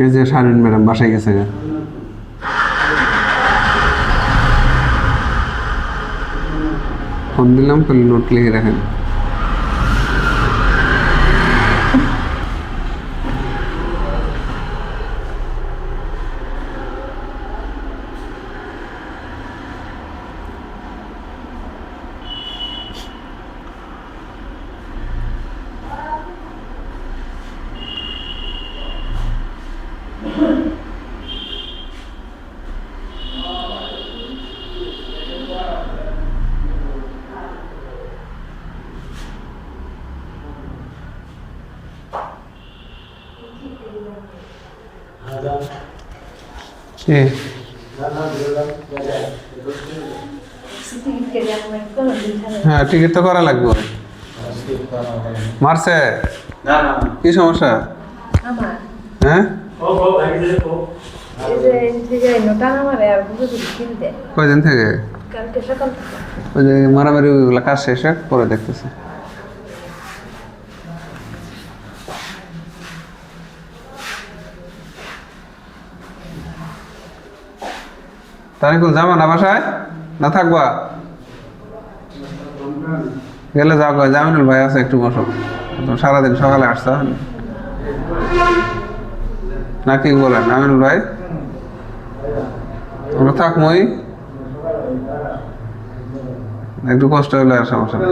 এই যে শারমিন ম্যাডাম বাসায় গেছে, ফোন দিলাম, তাহলে নোট লিখে রাখেন। হ্যাঁ, টিকিট তো করা লাগবে। মারছে কি সমস্যা? হ্যাঁ, কয়দিন থেকে? ওই যে মারামারি ওইগুলো কাজ শেষ পরে দেখতেছে। তারিকুল যাবা না বাসায়? না থাকবা? গেলে যাও, জামিনুল ভাই আছে, একটু বসো। সারাদিন সকালে আসতে না, কি বলেন আমিনুল ভাই? আমরা থাকবোই, একটু কষ্ট হলে আর সমস্যা নেই।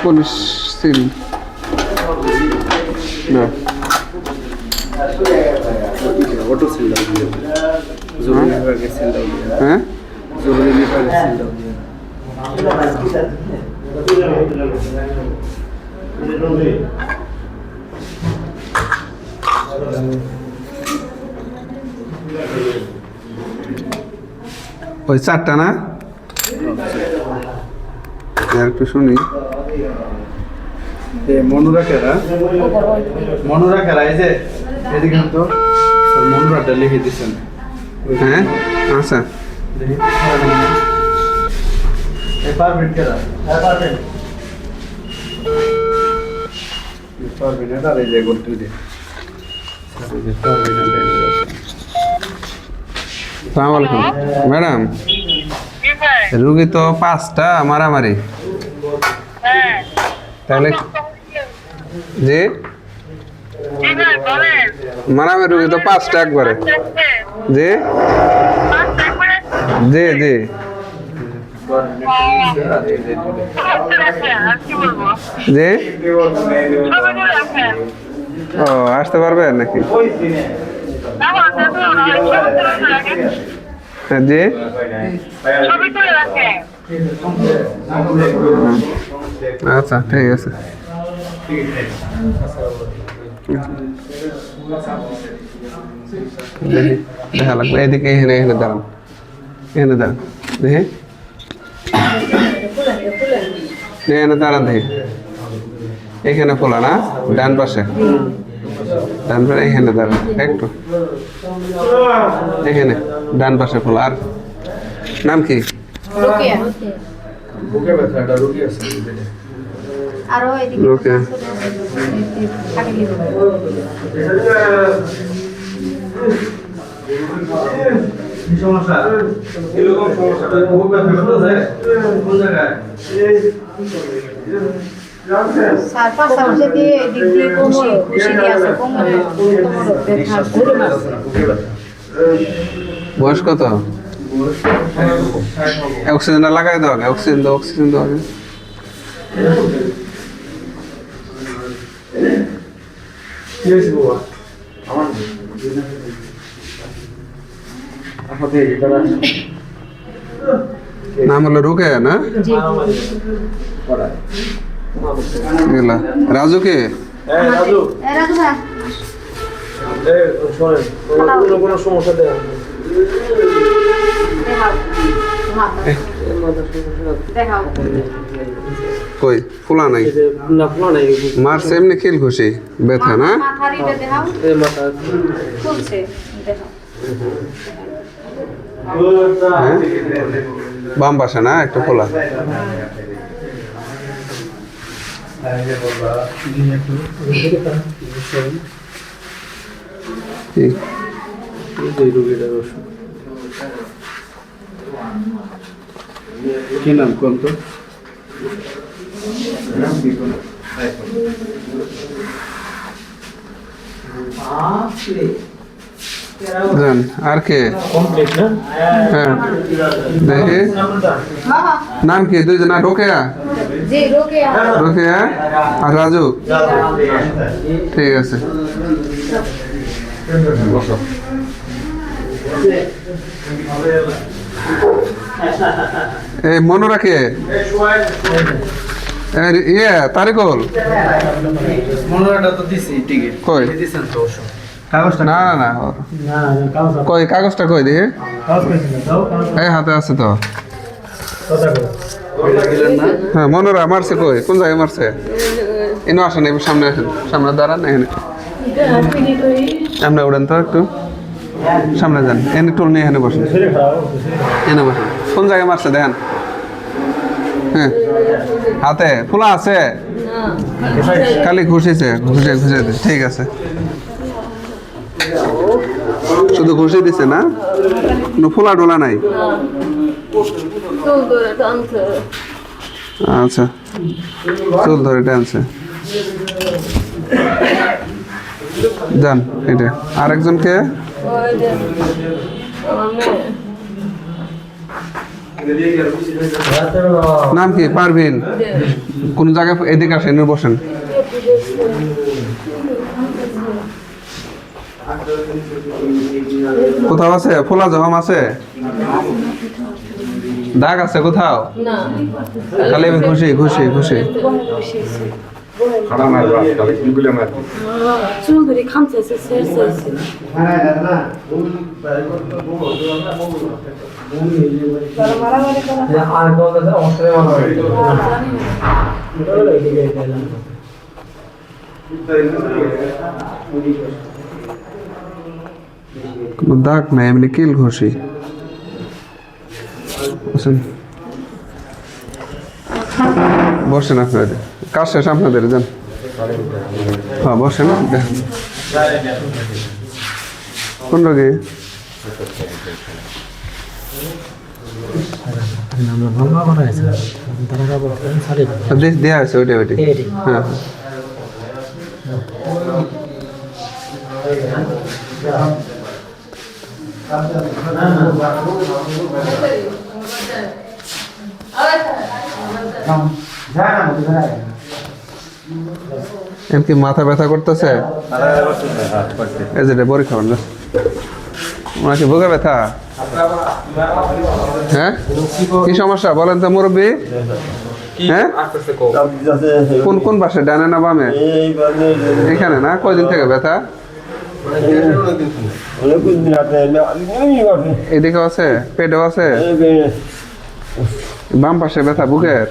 পুলিশ সিল না, অটো সিল হ্যাঁ, ওই চারটা না, একটু শুনি। মনুরা খেলা এই যে এদিকে তো মনুরাটা লিখে দিচ্ছেন। হ্যাঁ আচ্ছা, ম্যাডাম রুগী তো 5টা মারামারি, তাহলে যে মারামের রুগী তো 5টা একবারে। জি জি জি জি ও আসতে পারবেন নাকি? জি আচ্ছা ঠিক আছে। দেখি দেখা লাগবে এদিকে, এখানে এখানে দাঁড়ান, এখানে দাঁড়ান দেখি, এখানে দাঁড়ান দেখি, এখানে খোলা না ডান পাশে, ডান পাশে এখানে দাঁড়ান একটু, এখানে ডান পাশে খোলা। আর নাম কি? রোকেয়া। বয়স কত? অক্সিজেন লাগাই দাও, অক্সিজেন দাও, অক্সিজেন দাও। নাম হলো রোকেয়া না? রাজু কে? কোনো সমস্যা দেয় কই ফুলা নাই? মারছে এমনি খিল খুশি ব্যথা না? বাম পাশে না একটু খোলা। কি নাম কোন তো? আর কে? হ্যাঁ দেখি নাম কি দুইজন? রোকেয়া, রোকেয়া আর রাজু। ঠিক আছে এই মনে রাখে ইয়ে তারিকুল কই? না না না কই কাগজটা কই দেখি? এই হাতে আছে তো। হ্যাঁ মনোরা মারছে কই? কোন জায়গায় মারছে? এনে আসেন, সামনে আসেন, সামনে দাঁড়ান, এখানে সামনে উড়েন তো একটু, সামনে যান, এনে টুল নিয়ে এখানে বসেন, এনে বসেন। কোন জায়গায় মারছে দেখেন? হ্যাঁ হাতে ফুলা আছে, খালি ঘুষিছে, ঘুষে ঘুষে। ঠিক আছে শুধু ঘুষি দিছে না, কোনো ফুলা ডোলা নাই? আচ্ছা চুল ধরে টানছে। যান এটা আরেকজনকে। নাম কি? পারভিন। কোন জায়গায়? এদিকে আসেন, বসেন। কোথাও আছে ফোলা জখম আছে? দাগ আছে কোথাও? খালি খুশি খুশি খুশি। চুল ধরে খামচেছে, ছেড়ছে। কোনো দাগ নাই, এমনি কিল ঘষি। বসেন আপনাদের, কাজ শেষ আপনাদের, যান। হ্যাঁ বসেন। কোন রোগী? দেওয়া আছে ওইটা ওইটি। হ্যাঁ এমকি মাথা ব্যথা করতেছে? এই যে পরীক্ষা করেন ওনার কি বুকে ব্যথা? হ্যাঁ, কি সমস্যা বলেন তো মুরব্বী? হ্যাঁ, কোন কোন পাশে, ডানে না বামে? এখানে না? কয়দিন থেকে ব্যথা? এদিকেও আছে, পেটেও আছে? বাম পাশে ব্যথা বুকের?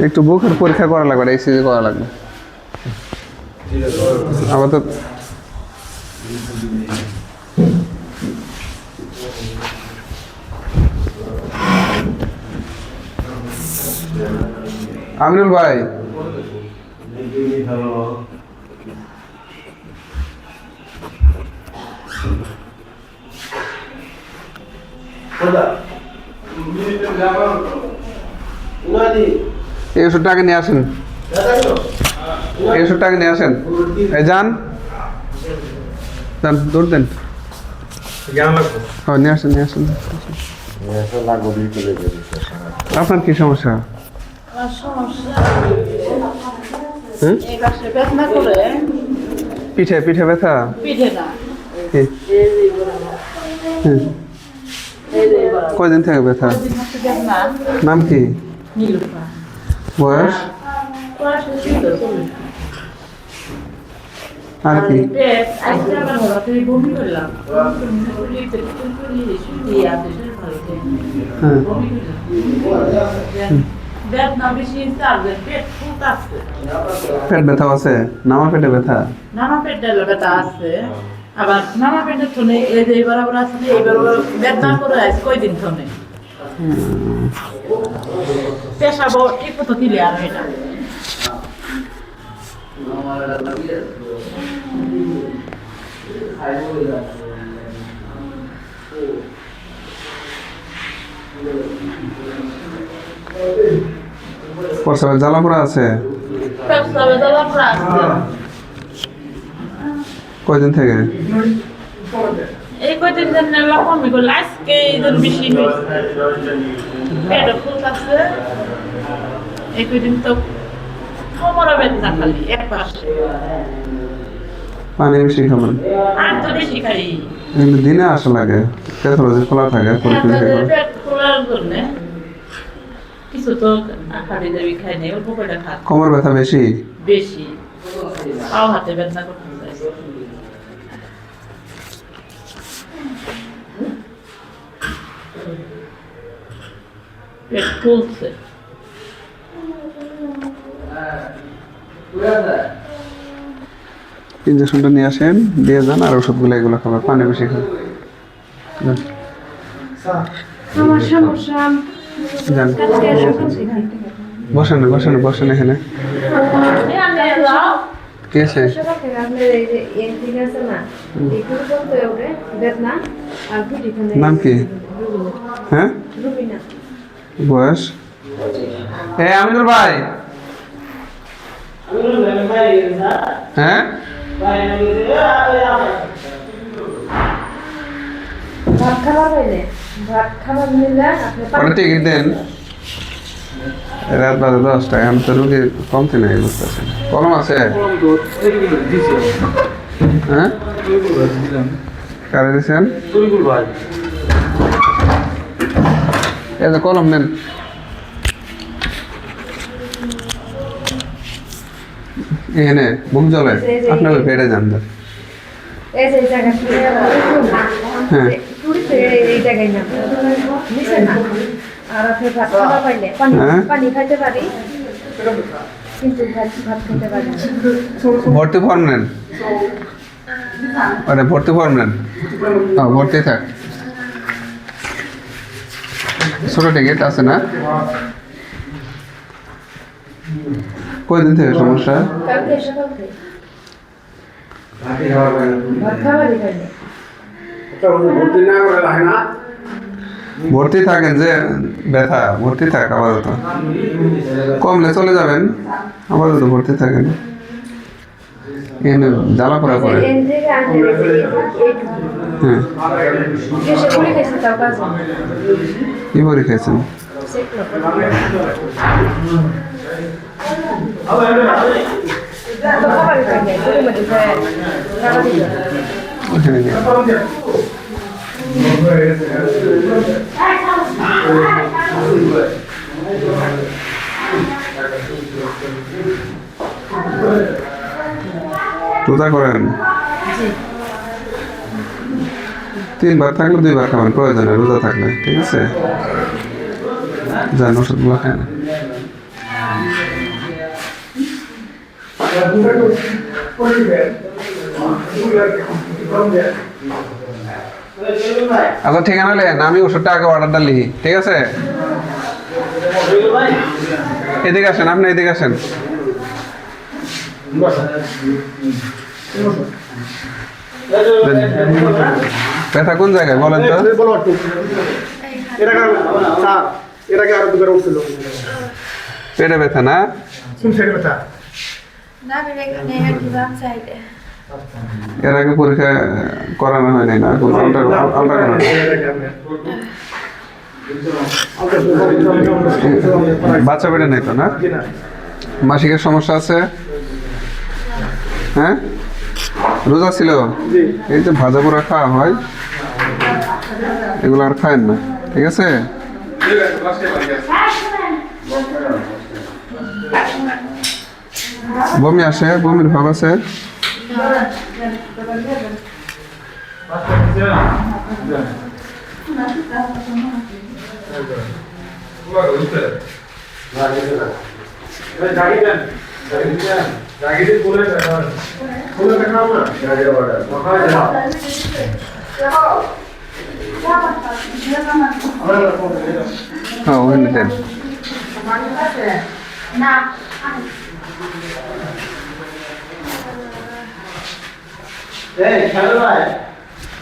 একটু বুকের পরীক্ষা করা লাগবে, ইসিজি করা লাগবে। আবার তো আমিনুল ভাই, এই ওষুধটাকে নিয়ে আসেন, এই ওষুধটাকে নিয়ে আসেন। এই যান যান, দৌড় দেন। নিয়ে আসেন, নিয়ে আসেন। আপনার কি সমস্যা? পিঠে পিঠে ব্যথা? কয়দিন থেকে ব্যথা? নাম কি? বয়স? আর কি? পেট ব্যথা আছে? নামা পেটে ব্যথা? নামা পেটে ব্যথা আছে, আবার নামা পেটে শুনে এই যে বরাবর আছে, এইবার ব্যথা করে আছে কয়দিন শুনে পেশাবো ঠিক মতো দিলে আর এটা প্রসাবের জ্বালাপোড়া আছে? কয়দিন থেকে? এই কয়দিন কমে গেল, আজকে বেশি পেটে ফুল আছে। এই কয়দিন তো কোমরে ব্যথা খালি এক পাশে। পানি বেশি খাবেন। আর তো বেশি খাই। দিনে আসা লাগে, প্যাথোলজি খোলা থাকে, পেট খোলার জন্য কিছু তো খালি দেবী খাই নাই, অল্প করে খা। কোমর ব্যথা বেশি? বেশি পাও হাতে ব্যথা করতে চাইছে। পেট ফুলছে। ইঞ্জেকশনটা নিয়ে আসেন, দিয়ে যান, আর ওষুধগুলো এগুলো খাবার, পানি বেশি খাবেন। আমার সমস্যা যান, বসেন বসেন বসেন এখানে। কি আছে? নাম কি? হ্যাঁ, বয়স? আমিনুল ভাই, হ্যাঁ, ভাত খাবার হইলে ভাত খাবার নিলে আপনি টিকিট দেন। রাত বাজে 10টা, এখন তো রুগী কমতে নাই, বুঝতেছেন। কলম আছে? হ্যাঁ, কারে দিচ্ছেন? এই যে কলম নেন। এখানে মুখ জ্বলে, আপনাকে পেটে যান। এই যে জায়গা হ্যাঁ, এই জায়গায় না নিচে না। আর আপনি ভাত খাওয়া পাইলে পানি খাইতে পারি, কিন্তু ভাত খেতে পারি না। ভর্তি ফর্ম নেন, আরে ভর্তি ফর্ম নেন। ভর্তি থাক। ছোট টিকিট আছে না? কয়দিন থেকে সমস্যা? কালকে সকাল থেকে ভাত খাবারই খাইনি। ভর্তি থাকেন যে ব্যথা, ভর্তি থাক আপাতত, কমলে চলে যাবেন, আপাতত ভর্তি থাকেন। এখানে জ্বালা পড়া করে। এন থেকে আনতে হ্যাঁ, এসে পড়ে গেছে তাও কাজে কি বড়ি খেয়েছেন? তো খাবার খাই নাই করে মধ্যে যায় টাকা দিল ওখানে নিয়ে। রোজা করেন? 3 বার থাকলে 2 বার খাবেন প্রয়োজনে, রোজা থাকলে, ঠিক আছে? যান ওষুধগুলো খান। আচ্ছা ঠিকানা লেন, আমি ওষুধটা আগে অর্ডারটা লিখি, ঠিক আছে? এদিকে আসেন, আপনি এদিকে আসেন। ব্যথা কোন জায়গায় বলেন তো? পেটে ব্যথা না? এর আগে পরীক্ষা করানো হয় নাই না? বাচ্চা পেটে নেই তো না? মাসিকের সমস্যা আছে? হ্যাঁ, রোজা ছিল? এই যে ভাজা পোড়া খাওয়া হয়, এগুলো আর খায়েন না, ঠিক আছে? বমি আসে, বমির ভাব আছে? হ্যাঁ, ওখানে দেন।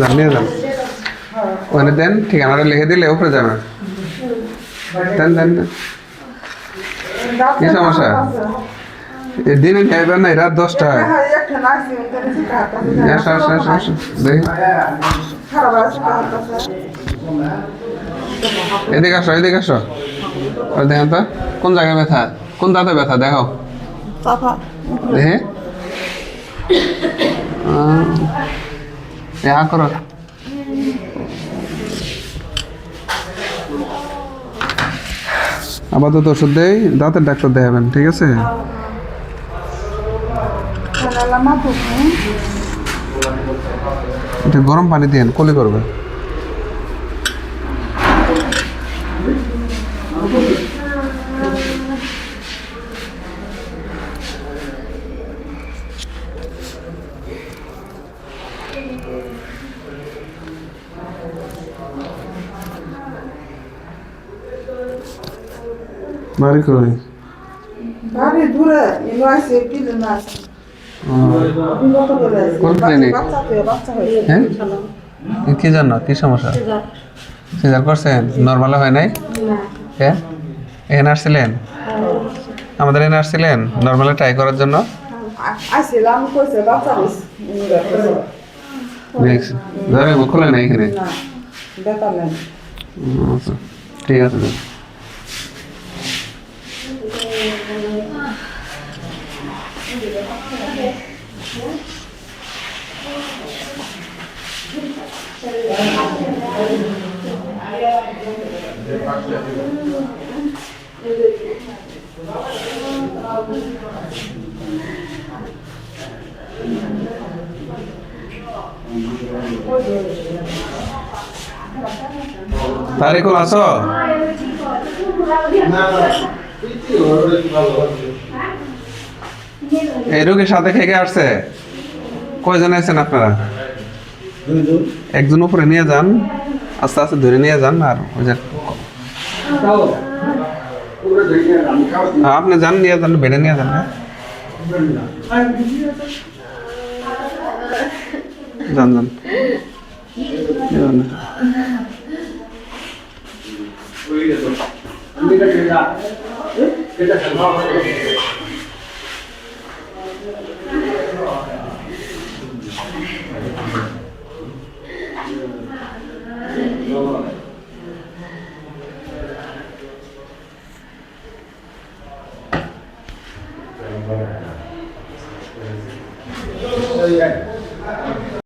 জানিয়ে যান, ওখানে দেন, ঠিকানাটা লিখে দিলে উপরে যাবেন। দেন দেন দেন। কি সমস্যা? দিনে নেবেন না, রাত 10টায়। আসো আসো আসো আসো, দেখি। এদিকে আসো, এদিকে আসো। দেখেন তো কোন জায়গায় ব্যথা, কোন দাঁতে ব্যথা দেখো দেখে। করো, আপাতত ওষুধ দেই, দাঁতের ডাক্তার দেখাবেন, ঠিক আছে? এটা গরম পানি দিন, কলি করবে। বাড়ি কই? বাড়ি দূরে, ইউনিভার্সিটি পিলে না। কোন ক্লিনিক? হ্যাঁ, কি জানো, কি সমস্যা? সিজার করছেন? নর্মাল হয় নাই? হ্যাঁ, এখানে আসছিলেন? আমাদের এখানে আসছিলেন নর্মালে ট্রাই করার জন্য? আসছিলাম, কইছে বাচ্চা যাবে খোলে না এখানে? ব্যথা নেই। আচ্ছা, ঠিক আছে। তারিকুল আছো? এই রোগীর সাথে খেয়ে আসছে? কয়জন আছেন আপনারা? একজন উপরে নিয়ে যান, আস্তে আস্তে ধরে নিয়ে যান। আর ওই যে আপনি যান, নিয়ে যান, বেড়ে নিয়ে যান। যান যান। Yeah.